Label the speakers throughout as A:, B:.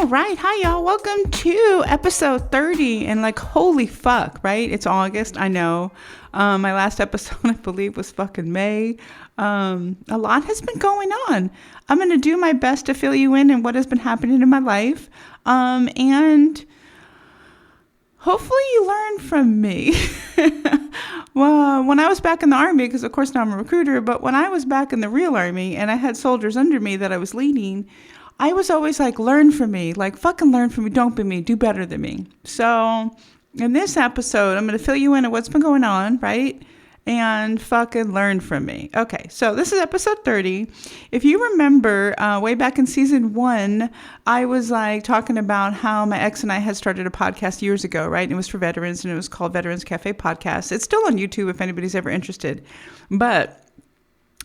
A: All right. Hi, y'all. Welcome to episode 30. And like, holy fuck, right? It's August. I know. My last episode, I believe, was fucking May. A lot has been going on. I'm going to do my best to fill you in on what has been happening in my life. And hopefully you learn from me. Well, when I was back in the Army, because of course now I'm a recruiter, but when I was back in the real Army and I had soldiers under me that I was leading, I was always like, learn from me, like fucking learn from me. Don't be me, do better than me. So in this episode, I'm going to fill you in on what's been going on, right? And fucking learn from me. Okay, so this is episode 30. If you remember, way back in season 1, I was like talking about how my ex and I had started a podcast years ago, right? And it was for veterans, and it was called Veterans Cafe Podcast. It's still on YouTube if anybody's ever interested. But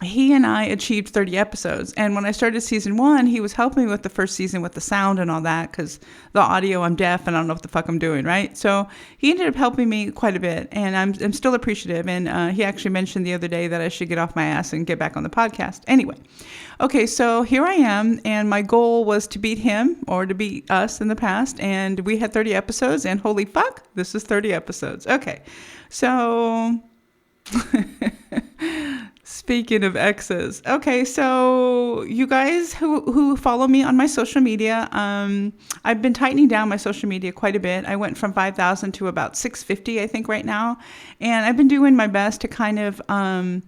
A: he and I achieved 30 episodes. And when I started season 1, he was helping me with the first season with the sound and all that, because the audio, I'm deaf and I don't know what the fuck I'm doing, right? So he ended up helping me quite a bit, and I'm still appreciative. And he actually mentioned the other day that I should get off my ass and get back on the podcast. Anyway, okay, so here I am, and my goal was to beat him or to beat us in the past, and we had 30 episodes, and holy fuck, this is 30 episodes. Okay, so... Speaking of exes. Okay, so you guys who follow me on my social media, I've been tightening down my social media quite a bit. I went from 5,000 to about 650, I think, right now. And I've been doing my best to kind of turn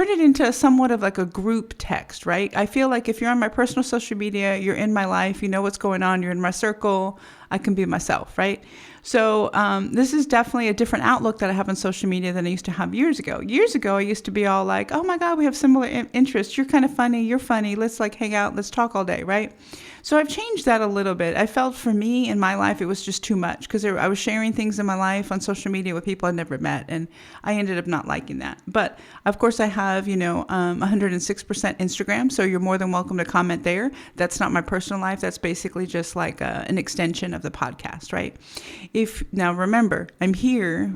A: it into somewhat of like a group text, right? I feel like if you're on my personal social media, you're in my life, you know what's going on, you're in my circle, I can be myself, right? So this is definitely a different outlook that I have on social media than I used to have years ago. Years ago, I used to be all like, oh my God, we have similar interests. You're kind of funny. You're funny. Let's like hang out. Let's talk all day, right? So I've changed that a little bit. I felt for me in my life, it was just too much because I was sharing things in my life on social media with people I'd never met. And I ended up not liking that. But of course I have, 106% Instagram. So you're more than welcome to comment there. That's not my personal life. That's basically just like an extension of the podcast, right? Now remember, I'm here,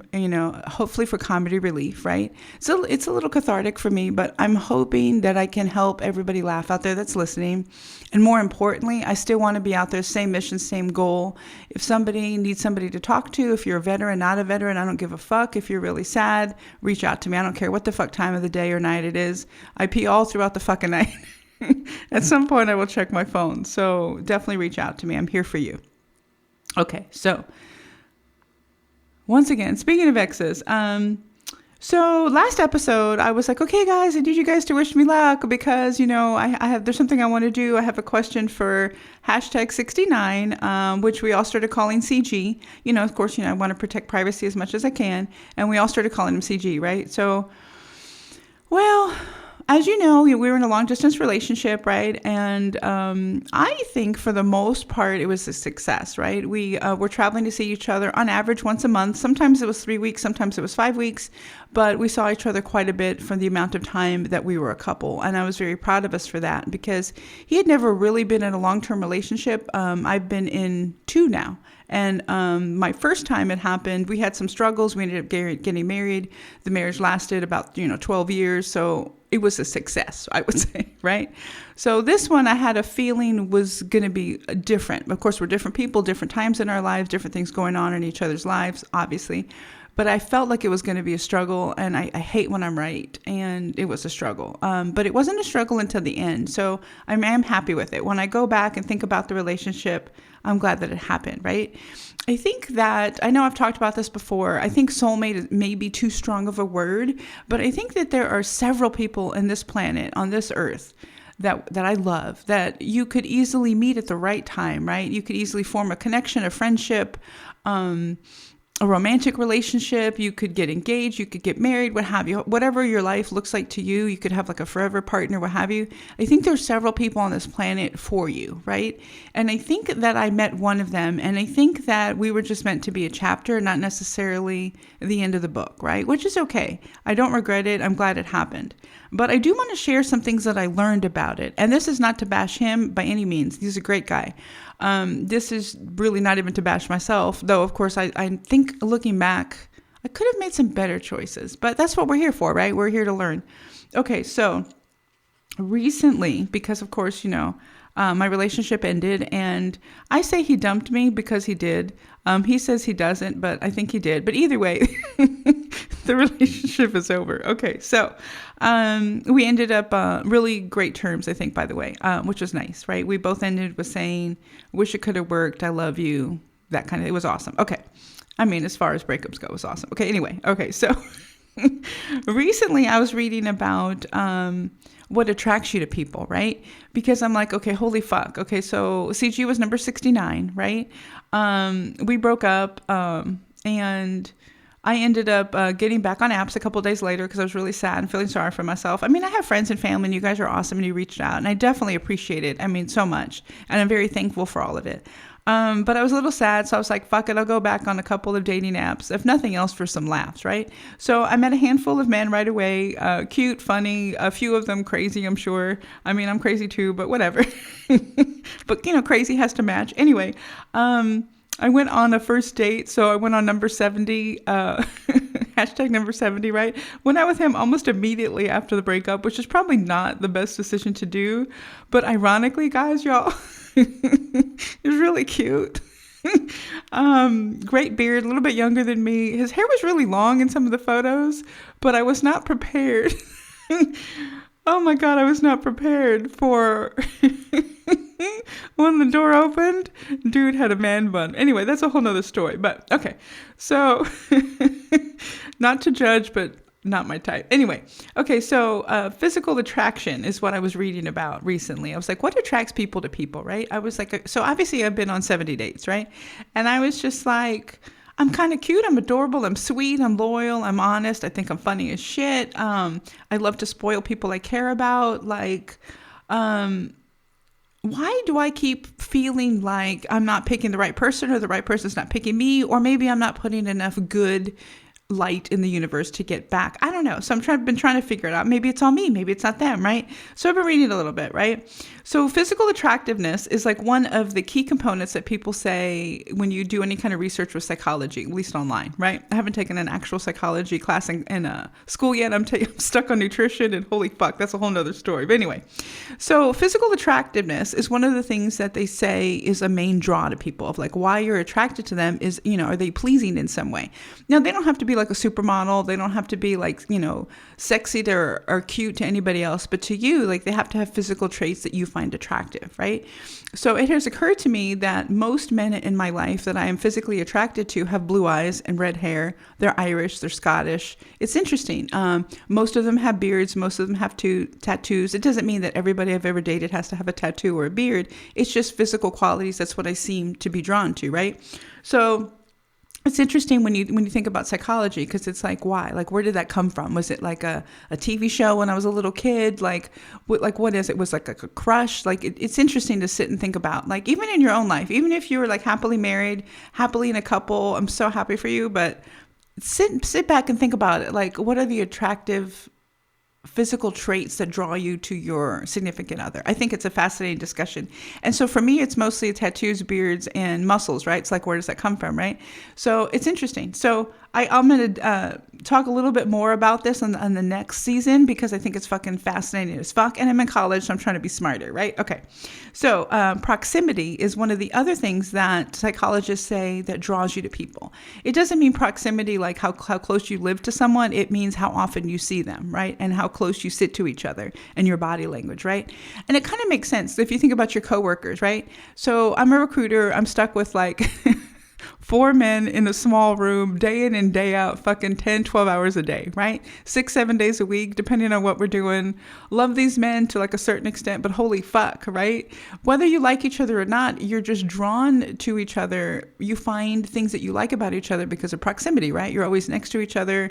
A: hopefully for comedy relief, right? So it's a little cathartic for me, but I'm hoping that I can help everybody laugh out there that's listening. And more importantly, I still want to be out there, same mission, same goal. If somebody needs somebody to talk to, if you're a veteran, not a veteran, I don't give a fuck. If you're really sad, reach out to me. I don't care what the fuck time of the day or night it is. I pee all throughout the fucking night. At some point, I will check my phone. So definitely reach out to me. I'm here for you. Okay, so once again, speaking of exes, so last episode, I was like, okay, guys, I need you guys to wish me luck because, there's something I want to do. I have a question for hashtag 69, which we all started calling CG. Of course, I want to protect privacy as much as I can. And we all started calling him CG, right? So, well, as you know, we were in a long distance relationship, right? And I think for the most part, it was a success, right? We were traveling to see each other on average once a month. Sometimes it was 3 weeks, sometimes it was 5 weeks, but we saw each other quite a bit for the amount of time that we were a couple. And I was very proud of us for that because he had never really been in a long-term relationship. I've been in 2 now. And my first time it happened, we had some struggles. We ended up getting married. The marriage lasted about, 12 years. So it was a success, I would say, right? So this one I had a feeling was going to be different. Of course, we're different people, different times in our lives, different things going on in each other's lives, obviously. But I felt like it was going to be a struggle, and I hate when I'm right, and it was a struggle. But it wasn't a struggle until the end, so I am happy with it. When I go back and think about the relationship, I'm glad that it happened, right? I think that, I know I've talked about this before, I think soulmate may be too strong of a word, but I think that there are several people in this planet, on this earth, that I love, that you could easily meet at the right time, right? You could easily form a connection, a friendship, a romantic relationship, you could get engaged, you could get married, what have you, whatever your life looks like to you, you could have like a forever partner, what have you. I think there's several people on this planet for you, right? And I think that I met one of them, and I think that we were just meant to be a chapter, not necessarily the end of the book, right? Which is okay. I don't regret it. I'm glad it happened. But I do want to share some things that I learned about it. And this is not to bash him by any means. He's a great guy. This is really not even to bash myself, though, of course, I think looking back, I could have made some better choices, but that's what we're here for, right? We're here to learn. Okay, so recently, because of course, My relationship ended, and I say he dumped me because he did. He says he doesn't, but I think he did. But either way, the relationship is over. Okay, so we ended up really great terms, I think, by the way, which was nice, right? We both ended with saying, wish it could have worked, I love you, that kind of, it was awesome. Okay. I mean, as far as breakups go, it was awesome. Okay, anyway, okay, so recently I was reading about what attracts you to people, right? Because I'm like, okay, holy fuck. Okay, so CG was number 69, right? We broke up, and I ended up getting back on apps a couple of days later because I was really sad and feeling sorry for myself. I mean, I have friends and family, and you guys are awesome, and you reached out, and I definitely appreciate it. I mean, so much, and I'm very thankful for all of it. But I was a little sad, so I was like, fuck it, I'll go back on a couple of dating apps, if nothing else, for some laughs, right? So I met a handful of men right away, cute, funny, a few of them crazy, I'm sure. I mean, I'm crazy too, but whatever. But, crazy has to match. Anyway, I went on a first date, so I went on number 70, hashtag number 70, right? Went out with him almost immediately after the breakup, which is probably not the best decision to do. But ironically, guys, y'all, it was really cute. Great beard, a little bit younger than me. His hair was really long in some of the photos, but I was not prepared. Oh my God, I was not prepared for when the door opened, dude had a man bun. Anyway, that's a whole nother story, but okay. So not to judge, but not my type. Anyway, okay, so physical attraction is what I was reading about recently. I was like, what attracts people to people, right? I was like, so obviously I've been on 70 dates, right? And I was just like, I'm kind of cute. I'm adorable. I'm sweet. I'm loyal. I'm honest. I think I'm funny as shit. I love to spoil people I care about. Like, why do I keep feeling like I'm not picking the right person, or the right person's not picking me, or maybe I'm not putting enough good light in the universe to get back? I don't know. So been trying to figure it out. Maybe it's all me. Maybe it's not them, right? So I've been reading a little bit, right? So physical attractiveness is like one of the key components that people say when you do any kind of research with psychology, at least online, right? I haven't taken an actual psychology class in school yet. I'm stuck on nutrition, and holy fuck, that's a whole nother story. But anyway, so physical attractiveness is one of the things that they say is a main draw to people, of like why you're attracted to them is, are they pleasing in some way? Now, they don't have to be like a supermodel. They don't have to be like, sexy or cute to anybody else, but to you, like they have to have physical traits that you find attractive, right? So it has occurred to me that most men in my life that I am physically attracted to have blue eyes and red hair. They're Irish, they're Scottish. It's interesting. Most of them have beards. Most of them have tattoos. It doesn't mean that everybody I've ever dated has to have a tattoo or a beard. It's just physical qualities. That's what I seem to be drawn to, right? So it's interesting when you think about psychology, because it's like, why? Like, where did that come from? Was it like a TV show when I was a little kid? Like what is it? Was like a crush? Like, it's interesting to sit and think about, like, even in your own life, even if you were like happily married, happily in a couple, I'm so happy for you, but sit back and think about it. Like, what are the attractive physical traits that draw you to your significant other? I think it's a fascinating discussion. And so for me, it's mostly tattoos, beards, and muscles, right? It's like, where does that come from, right? So it's interesting. So I'm going to talk a little bit more about this on the next season, because I think it's fucking fascinating as fuck. And I'm in college, so I'm trying to be smarter, right? Okay. So proximity is one of the other things that psychologists say that draws you to people. It doesn't mean proximity like how close you live to someone. It means how often you see them, right? And how close you sit to each other and your body language, right? And it kind of makes sense if you think about your coworkers, right? So I'm a recruiter. I'm stuck with like 4 men in a small room, day in and day out, fucking 10, 12 hours a day, right? 6, 7 days a week, depending on what we're doing. Love these men to like a certain extent, but holy fuck, right? Whether you like each other or not, you're just drawn to each other. You find things that you like about each other because of proximity, right? You're always next to each other.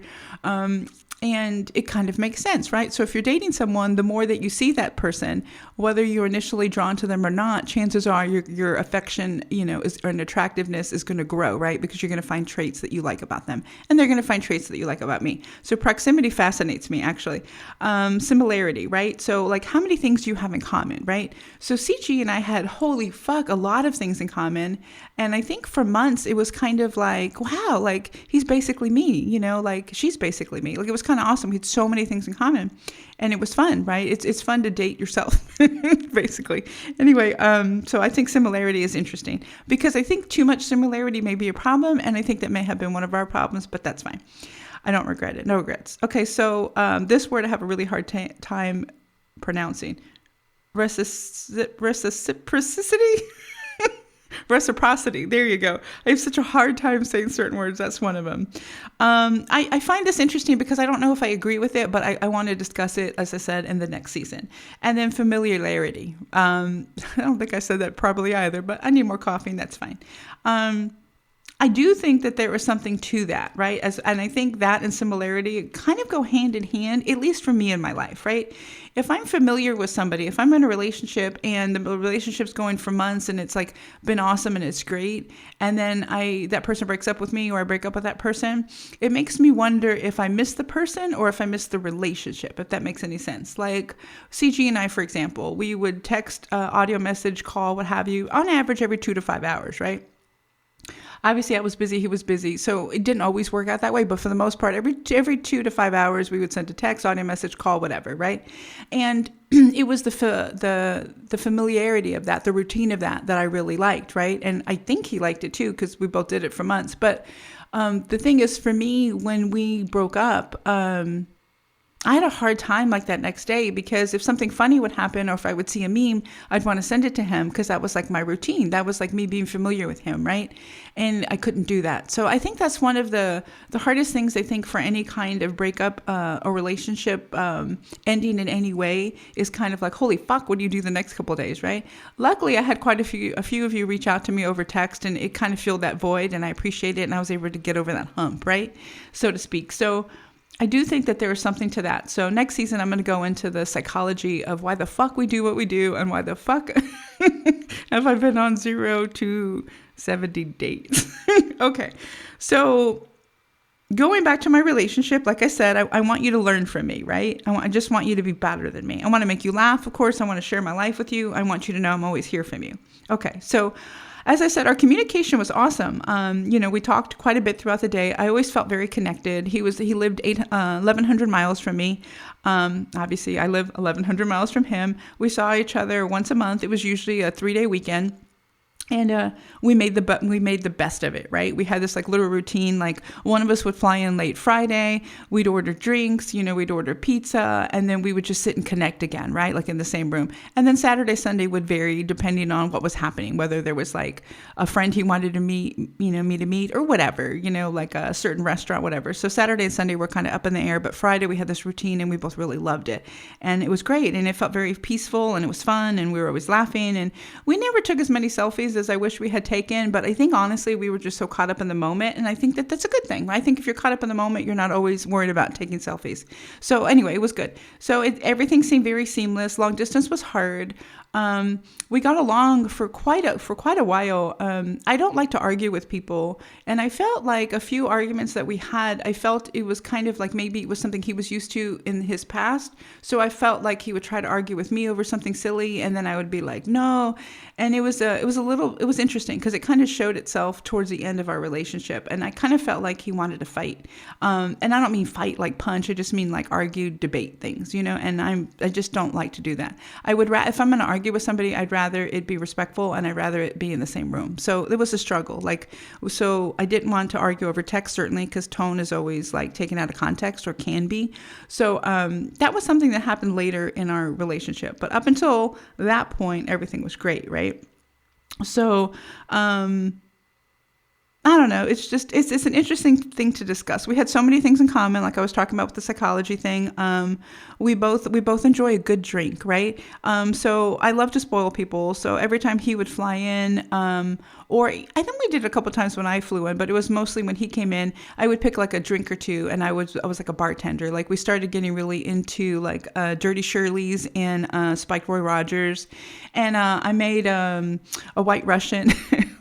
A: And it kind of makes sense, right? So if you're dating someone, the more that you see that person, whether you're initially drawn to them or not, chances are your affection, or an attractiveness is going to grow, right? Because you're going to find traits that you like about them, and they're going to find traits that you like about me. So proximity fascinates me, actually. Similarity, right? So like, how many things do you have in common, right? So CG and I had, holy fuck, a lot of things in common. And I think for months it was kind of like, wow, like he's basically me, like she's basically me. Like it was kind of awesome. We had so many things in common and it was fun, right? It's fun to date yourself, basically. Anyway, so I think similarity is interesting because I think too much similarity may be a problem. And I think that may have been one of our problems, but that's fine. I don't regret it. No regrets. Okay, so this word I have a really hard time pronouncing. Reciprocity? Reciprocity. There you go. I have such a hard time saying certain words. That's one of them. I find this interesting because I don't know if I agree with it, but I want to discuss it, as I said, in the next season. And then familiarity. I don't think I said that properly either, but I need more coffee and that's fine. I do think that there is something to that, right? And I think that and similarity kind of go hand in hand, at least for me in my life, right? If I'm familiar with somebody, if I'm in a relationship and the relationship's going for months and it's like been awesome and it's great, and then that person breaks up with me or I break up with that person, it makes me wonder if I miss the person or if I miss the relationship, if that makes any sense. Like CG and I, for example, we would text, audio message, call, what have you, on average every 2 to 5 hours, right? Obviously, I was busy. He was busy. So it didn't always work out that way. But for the most part, every 2 to 5 hours, we would send a text, audio message, call, whatever, right? And it was the familiarity of that, the routine of that I really liked, right? And I think he liked it too because we both did it for months. But the thing is, for me, when we broke up, I had a hard time like that next day because if something funny would happen or if I would see a meme, I'd want to send it to him because that was like my routine. That was like me being familiar with him, right? And I couldn't do that. So I think that's one of the hardest things I think for any kind of breakup or relationship ending in any way is kind of like, holy fuck, what do you do the next couple of days, right? Luckily, I had quite a few of you reach out to me over text and it kind of filled that void and I appreciate it and I was able to get over that hump, right? So to speak. So I do think that there is something to that. So next season, I'm going to go into the psychology of why the fuck we do what we do and why the fuck have I been on 0 to 70 dates. Okay. So going back to my relationship, like I said, I want you to learn from me, right? I just want you to be better than me. I want to make you laugh. Of course, I want to share my life with you. I want you to know I'm always here from you. Okay. So as I said, our communication was awesome. We talked quite a bit throughout the day. I always felt very connected. He lived 1,100 miles from me. Obviously, I live 1,100 miles from him. We saw each other once a month. It was usually a 3-day weekend. And we made the best of it, right? We had this like little routine, like one of us would fly in late Friday, we'd order drinks, we'd order pizza, and then we would just sit and connect again, right? Like in the same room. And then Saturday, Sunday would vary depending on what was happening, whether there was like a friend he wanted to meet, me to meet or whatever, like a certain restaurant, whatever. So Saturday and Sunday were kind of up in the air, but Friday we had this routine and we both really loved it. And it was great and it felt very peaceful and it was fun and we were always laughing and we never took as many selfies as I wish we had taken, but I think honestly we were just so caught up in the moment, and I think that that's a good thing. I think if you're caught up in the moment, you're not always worried about taking selfies. So anyway, it was good. So everything seemed very seamless. Long distance was hard. We got along for quite a while. I don't like to argue with people, and I felt like a few arguments that we had, I felt it was kind of like maybe it was something he was used to in his past. So I felt like he would try to argue with me over something silly, and then I would be like, no. And it was interesting because it kind of showed itself towards the end of our relationship, and I kind of felt like he wanted to fight. And I don't mean fight like punch. I just mean like argue, debate things, and I just don't like to do that. I would if I'm going to argue with somebody, I'd rather it be respectful and I'd rather it be in the same room. So it was a struggle. So I didn't want to argue over text, certainly, because tone is always like taken out of context or can be. So that was something that happened later in our relationship. But up until that point, everything was great, right? So I don't know. It's just, it's an interesting thing to discuss. We had so many things in common, like I was talking about with the psychology thing. We both enjoy a good drink, right? So I love to spoil people. So every time he would fly in, or I think we did it a couple times when I flew in, but it was mostly when he came in, I would pick like a drink or two, and I was like a bartender. Like we started getting really into like Dirty Shirley's and Spiked Roy Rogers, and I made a White Russian,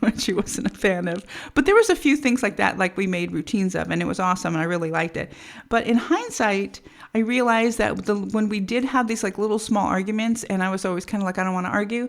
A: which he wasn't a fan of. But there was a few things like that, like we made routines of, and it was awesome, and I really liked it. But in hindsight, I realized that when we did have these like little small arguments, and I was always kind of like, I don't want to argue,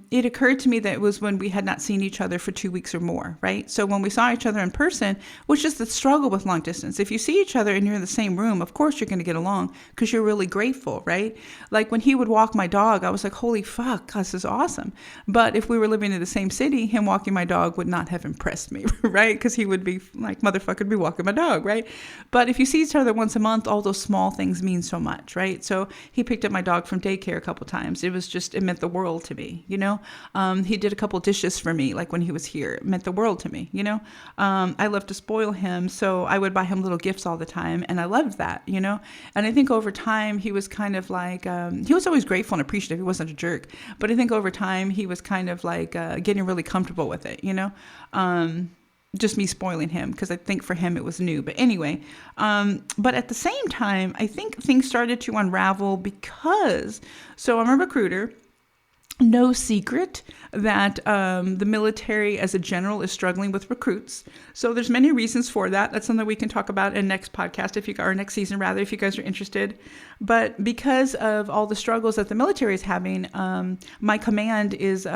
A: it occurred to me that it was when we had not seen each other for 2 weeks or more, right? So when we saw each other in person, which is the struggle with long distance. If you see each other and you're in the same room, of course you're going to get along because you're really grateful, right? Like when he would walk my dog, I was like, holy fuck, this is awesome. But if we were living in the same city, him walking my dog would not have impressed me, right? Because he would be like, motherfucker, be walking my dog, right? But if you see each other once a month, all those small things mean so much, right? So he picked up my dog from daycare a couple times. It meant the world to me, you know? He did a couple dishes for me, like when he was here. It meant the world to me, you know? I love to spoil him, so I would buy him little gifts all the time, and I loved that, you know? And I think over time, he was kind of like, he was always grateful and appreciative. He wasn't a jerk. But I think over time, he was kind of like getting really comfortable with it, you know? Just me spoiling him, because I think for him it was new. But anyway, but at the same time, I think things started to unravel because, so I'm a recruiter. No secret that the military as a general is struggling with recruits. So there's many reasons for that. That's something we can talk about in next podcast, or next season rather, if you guys are interested. But because of all the struggles that the military is having, my command is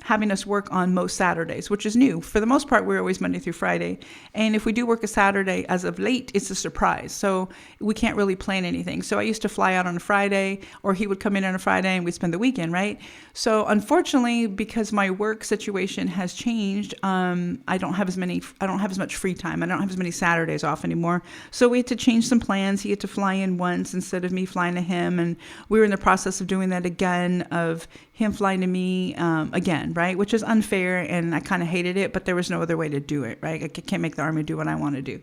A: having us work on most Saturdays, which is new. For the most part, we're always Monday through Friday. And if we do work a Saturday, as of late, it's a surprise. So we can't really plan anything. So I used to fly out on a Friday, or he would come in on a Friday and we'd spend the weekend, right? So unfortunately, because my work situation has changed, I don't have as much free time. I don't have as many Saturdays off anymore. So we had to change some plans. He had to fly in once instead of me flying to him. And we were in the process of doing that again, of him flying to me again, right? Which is unfair, and I kind of hated it, but there was no other way to do it, right? I can't make the Army do what I want to do,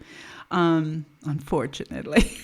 A: unfortunately.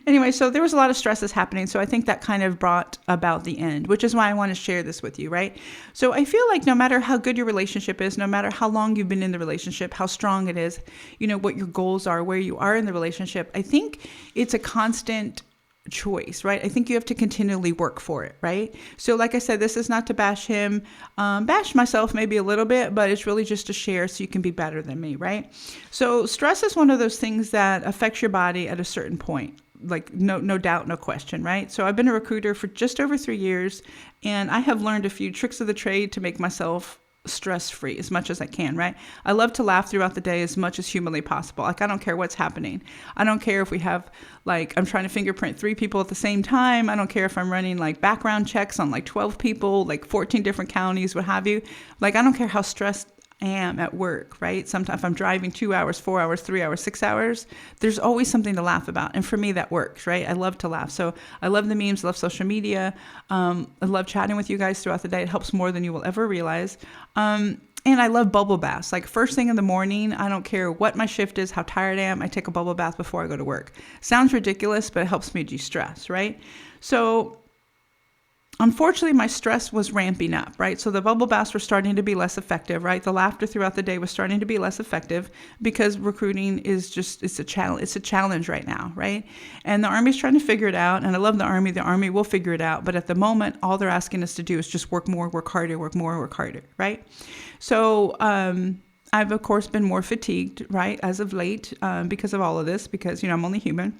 A: Anyway, so there was a lot of stresses happening, so I think that kind of brought about the end, which is why I want to share this with you, right? So I feel like no matter how good your relationship is, no matter how long you've been in the relationship, how strong it is, you know, what your goals are, where you are in the relationship, I think it's a constant choice, right? I think you have to continually work for it, right? So like I said, this is not to bash him, bash myself maybe a little bit, but it's really just to share so you can be better than me, right? So stress is one of those things that affects your body at a certain point. Like no doubt, no question, right? So I've been a recruiter for just over 3 years, and I have learned a few tricks of the trade to make myself stress-free as much as I can, right? I love to laugh throughout the day as much as humanly possible. Like, I don't care what's happening. I don't care if we have, like, I'm trying to fingerprint 3 people at the same time. I don't care if I'm running, like, background checks on, like, 12 people, like, 14 different counties, what have you. Like, I don't care how stressed I am at work, right? Sometimes if I'm driving 2 hours, 4 hours, 3 hours, 6 hours, there's always something to laugh about. And for me, that works, right? I love to laugh. So I love the memes, love social media. I love chatting with you guys throughout the day. It helps more than you will ever realize. And I love bubble baths. Like first thing in the morning, I don't care what my shift is, how tired I am, I take a bubble bath before I go to work. Sounds ridiculous, but it helps me de-stress, right? So unfortunately, my stress was ramping up, right? So the bubble baths were starting to be less effective, right? The laughter throughout the day was starting to be less effective because recruiting is just, it's a challenge right now, right? And the Army's trying to figure it out. And I love the Army. The Army will figure it out. But at the moment, all they're asking us to do is just work more, work harder, work more, work harder, right? So, I've of course been more fatigued, right? As of late, because of all of this, because, you know, I'm only human.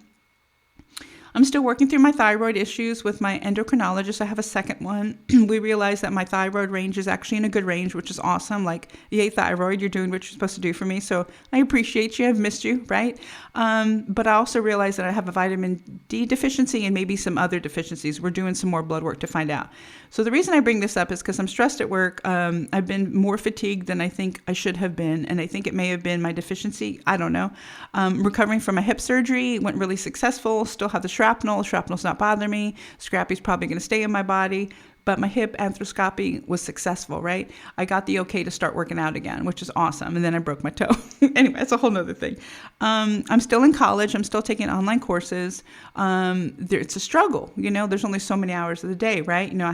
A: I'm still working through my thyroid issues with my endocrinologist. I have a second one. We realized that my thyroid range is actually in a good range, which is awesome. Like, yay, thyroid, you're doing what you're supposed to do for me. So I appreciate you. I've missed you, right? But I also realized that I have a vitamin D deficiency and maybe some other deficiencies. We're doing some more blood work to find out. So the reason I bring this up is because I'm stressed at work. I've been more fatigued than I think I should have been. And I think it may have been my deficiency. I don't know. Recovering from a hip surgery went really successful. Still have the shrapnel. Shrapnel's not bothering me. Scrappy's probably going to stay in my body. But my hip arthroscopy was successful, right? I got the okay to start working out again, which is awesome. And then I broke my toe. Anyway, that's a whole nother thing. I'm still in college. I'm still taking online courses. It's a struggle. You know, there's only so many hours of the day, right? You know,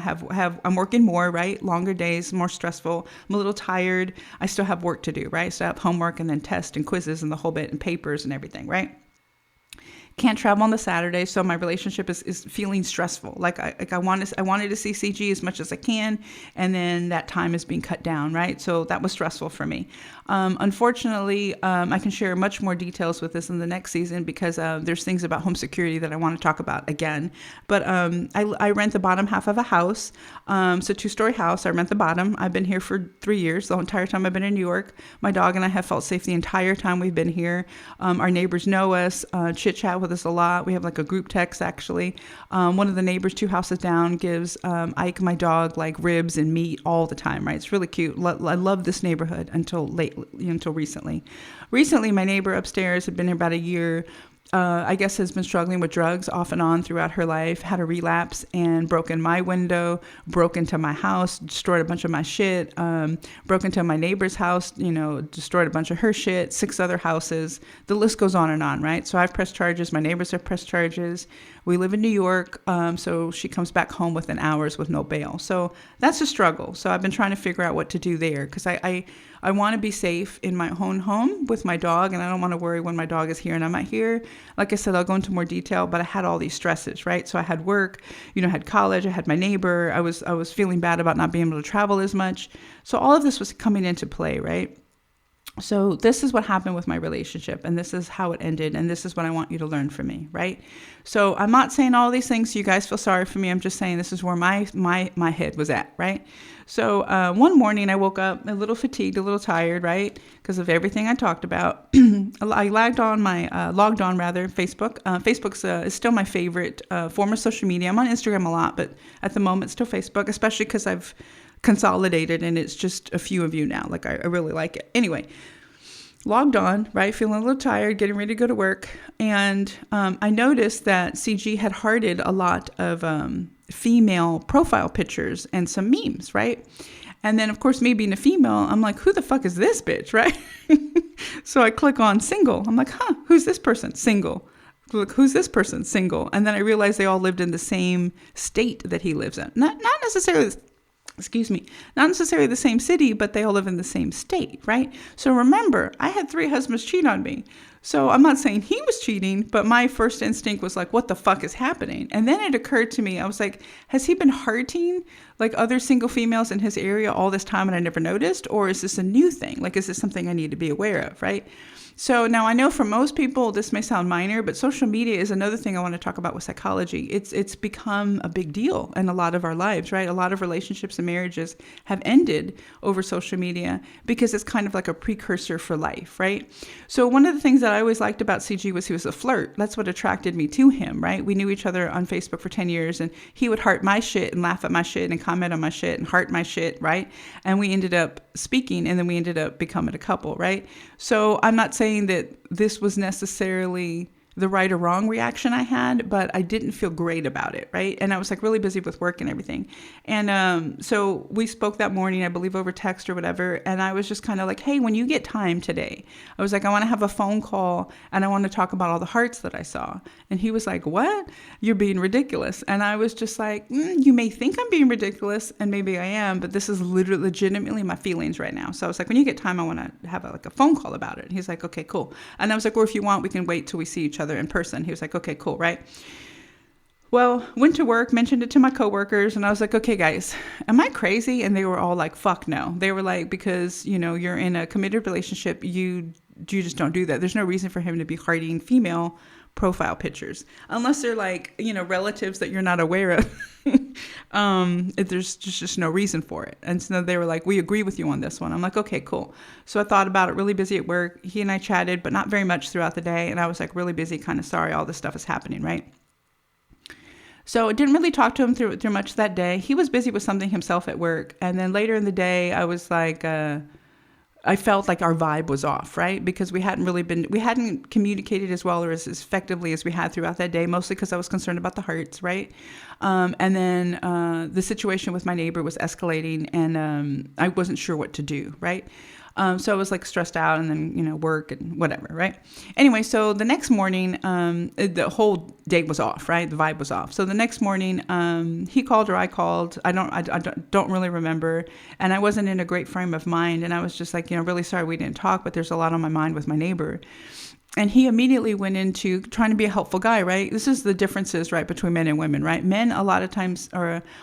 A: I'm working more, right? Longer days, more stressful. I'm a little tired. I still have work to do, right? So I have homework and then tests and quizzes and the whole bit and papers and everything, right? Can't travel on the Saturday, so my relationship is feeling stressful. I wanted to see CG as much as I can, and then that time is being cut down, right? So that was stressful for me. Unfortunately, I can share much more details with this in the next season because there's things about home security that I want to talk about again. But I rent the bottom half of a house. It's a 2-story house. I rent the bottom. I've been here for 3 years, the entire time I've been in New York. My dog and I have felt safe the entire time we've been here. Our neighbors know us, chit chat with us a lot. We have like a group text actually. One of the neighbors 2 houses down gives Ike, my dog, like ribs and meat all the time, right? It's really cute. I love this neighborhood until recently. Recently, my neighbor upstairs had been here about a year. I guess has been struggling with drugs off and on throughout her life, had a relapse and broke in my window, broke into my house, destroyed a bunch of my shit, broke into my neighbor's house, destroyed a bunch of her shit, 6 other houses. The list goes on, right? So I've pressed charges. My neighbors have pressed charges. We live in New York, so she comes back home within hours with no bail. So that's a struggle. So I've been trying to figure out what to do there because I want to be safe in my own home with my dog, and I don't want to worry when my dog is here and I'm not here. Like I said, I'll go into more detail, but I had all these stresses, right? So I had work, I had college, I had my neighbor. I was feeling bad about not being able to travel as much. So all of this was coming into play, right? So this is what happened with my relationship, and this is how it ended, and this is what I want you to learn from me, right? So I'm not saying all these things so you guys feel sorry for me. I'm just saying this is where my head was at, right? So one morning I woke up a little fatigued, a little tired, right? Because of everything I talked about. I logged on Facebook. Facebook is still my favorite form of social media. I'm on Instagram a lot, but at the moment still Facebook, especially because I've consolidated and it's just a few of you now. Like I really like it. Anyway, logged on, right? Feeling a little tired, getting ready to go to work. And I noticed that CG had hearted a lot of female profile pictures and some memes, right? And then, of course, me being a female, I'm like, who the fuck is this bitch, right? So I click on single. I'm like, who's this person? Single. Look, who's this person? Single. And then I realized they all lived in the same state that he lives in. Not necessarily the same city, but they all live in the same state, right? So remember, I had 3 husbands cheat on me. So I'm not saying he was cheating, but my first instinct was like, what the fuck is happening? And then it occurred to me, I was like, has he been hearting like other single females in his area all this time and I never noticed? Or is this a new thing? Like, is this something I need to be aware of, right? So now I know for most people, this may sound minor, but social media is another thing I want to talk about with psychology. It's become a big deal in a lot of our lives, right? A lot of relationships and marriages have ended over social media because it's kind of like a precursor for life, right? So one of the things that I always liked about CG was he was a flirt. That's what attracted me to him, right? We knew each other on Facebook for 10 years and he would heart my shit and laugh at my shit and comment on my shit and heart my shit, right? And we ended up speaking and then we ended up becoming a couple, right? So I'm not saying that this was necessarily the right or wrong reaction I had, but I didn't feel great about it, right? And I was like really busy with work and everything. And so we spoke that morning, I believe over text or whatever, and I was just kind of like, hey, when you get time today, I was like, I want to have a phone call and I want to talk about all the hearts that I saw. And he was like, what? You're being ridiculous. And I was just like, you may think I'm being ridiculous, and maybe I am, but this is literally legitimately my feelings right now. So I was like, when you get time, I want to have a phone call about it. And he's like, okay, cool. And I was like, or if you want, we can wait till we see each other in person. He was like, okay, cool, right? Well, went to work, mentioned it to my coworkers, and I was like, okay, guys, am I crazy? And they were all like, fuck no. They were like, because, you're in a committed relationship, you just don't do that. There's no reason for him to be hearting female profile pictures unless they're like, relatives that you're not aware of. There's just no reason for it. And so they were like, we agree with you on this one. I'm like, okay, cool. So I thought about it, really busy at work. He and I chatted, but not very much throughout the day. And I was like really busy, kind of sorry all this stuff is happening, right? So I didn't really talk to him through much that day. He was busy with something himself at work. And then later in the day, I was like, I felt like our vibe was off, right? Because we hadn't communicated as well or as effectively as we had throughout that day, mostly because I was concerned about the hearts, right? And then the situation with my neighbor was escalating and I wasn't sure what to do, right? So I was like stressed out and then, work and whatever, right? Anyway, so the next morning, the whole day was off, right? The vibe was off. So the next morning, he called or I called. I don't really remember. And I wasn't in a great frame of mind. And I was just like, really sorry we didn't talk, but there's a lot on my mind with my neighbor. And he immediately went into trying to be a helpful guy, right? This is the differences, right, between men and women, right? Men a lot of times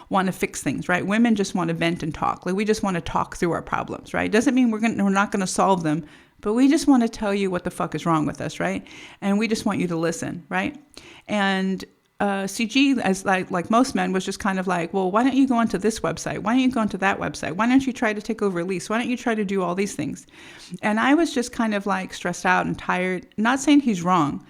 A: want to fix things, right? Women just want to vent and talk. Like we just want to talk through our problems, right? Doesn't mean we're not going to solve them, but we just want to tell you what the fuck is wrong with us, right? And we just want you to listen, right? And CG, as like most men, was just kind of like, well, why don't you go onto this website? Why don't you go onto that website? Why don't you try to take over Elise? Why don't you try to do all these things? And I was just kind of like stressed out and tired. Not saying he's wrong,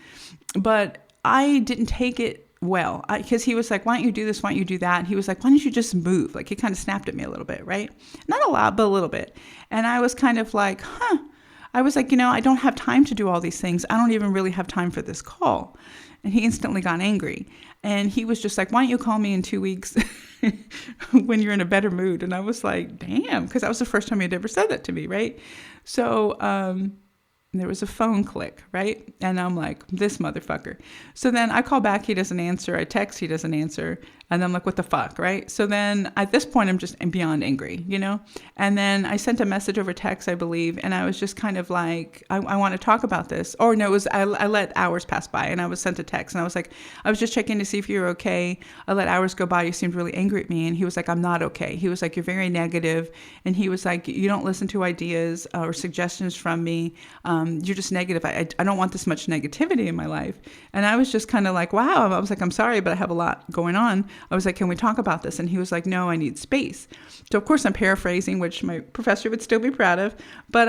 A: but I didn't take it well, because he was like, why don't you do this? Why don't you do that? And he was like, why don't you just move? Like he kind of snapped at me a little bit, right? Not a lot, but a little bit. And I was kind of like, I was like, I don't have time to do all these things. I don't even really have time for this call. And he instantly got angry. And he was just like, why don't you call me in 2 weeks when you're in a better mood? And I was like, damn, because that was the first time he'd ever said that to me, right? So there was a phone click, right? And I'm like, this motherfucker. So then I call back, he doesn't answer. I text, he doesn't answer. And I'm like, what the fuck, right? So then at this point, I'm just beyond angry, And then I sent a message over text, I believe, and I was just kind of like, I want to talk about this. Or no, I let hours pass by, and I was sent a text, and I was like, I was just checking to see if you were okay. I let hours go by. You seemed really angry at me. And he was like, I'm not okay. He was like, you're very negative. And he was like, you don't listen to ideas or suggestions from me. You're just negative. I don't want this much negativity in my life. And I was just kind of like, wow. I was like, I'm sorry, but I have a lot going on. I was like, can we talk about this? And he was like, no, I need space. So of course I'm paraphrasing, which my professor would still be proud of. But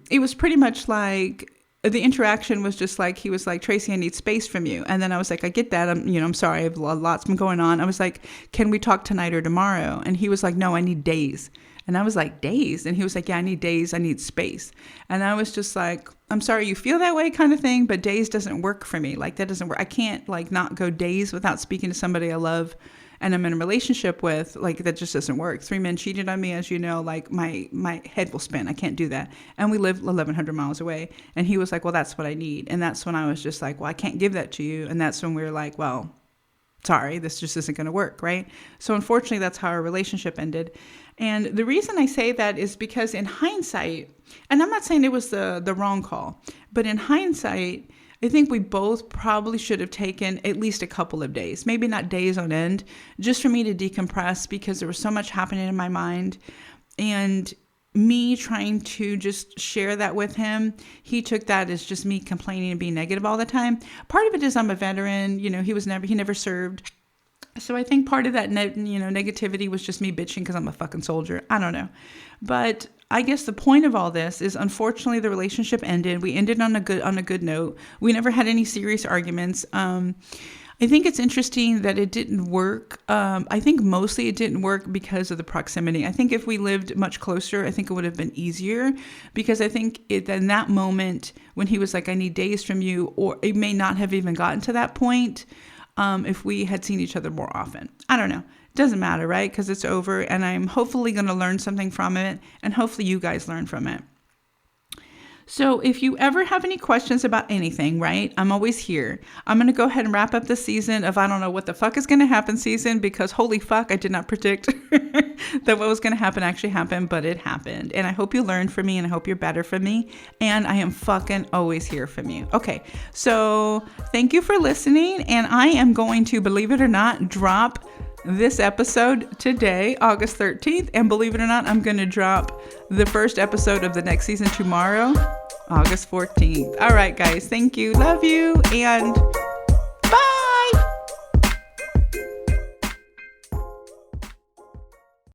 A: it was pretty much like, the interaction was just like, he was like, Tracy, I need space from you. And then I was like, I get that. I'm sorry. I have lots been going on. I was like, can we talk tonight or tomorrow? And he was like, no, I need days. And I was like, days? And he was like, yeah, I need days. I need space. And I was just like, I'm sorry you feel that way kind of thing, but days doesn't work for me. Like that doesn't work. I can't like not go days without speaking to somebody I love and I'm in a relationship with. Like that just doesn't work. 3 men cheated on me, as you know, like my head will spin. I can't do that. And we live 1,100 miles away. And he was like, well, that's what I need. And that's when I was just like, well, I can't give that to you. And that's when we were like, well, sorry, this just isn't going to work, right? So unfortunately, that's how our relationship ended. And the reason I say that is because in hindsight, and I'm not saying it was the wrong call, but in hindsight, I think we both probably should have taken at least a couple of days, maybe not days on end, just for me to decompress, because there was so much happening in my mind. And me trying to just share that with him, he took that as just me complaining and being negative all the time. Part of it is I'm a veteran, he never served. So I think part of that, negativity was just me bitching because I'm a fucking soldier. I don't know. But I guess the point of all this is, unfortunately, the relationship ended. We ended on a good note. We never had any serious arguments. I think it's interesting that it didn't work. I think mostly it didn't work because of the proximity. I think if we lived much closer, I think it would have been easier, because I think in that moment when he was like, I need days from you, or it may not have even gotten to that point if we had seen each other more often. I don't know. Doesn't matter, right? Because it's over, and I'm hopefully going to learn something from it, and hopefully you guys learn from it. So if you ever have any questions about anything, right, I'm always here. I'm going to go ahead and wrap up the season of I don't know what the fuck is going to happen season, because holy fuck, I did not predict that what was going to happen actually happened, but it happened. And I hope you learned from me, and I hope you're better from me. And I am fucking always here from you. Okay, so thank you for listening. And I am going to, believe it or not, drop this episode today, August 13th. And believe it or not, I'm going to drop the first episode of the next season tomorrow, August 14th. All right, guys. Thank you. Love you. And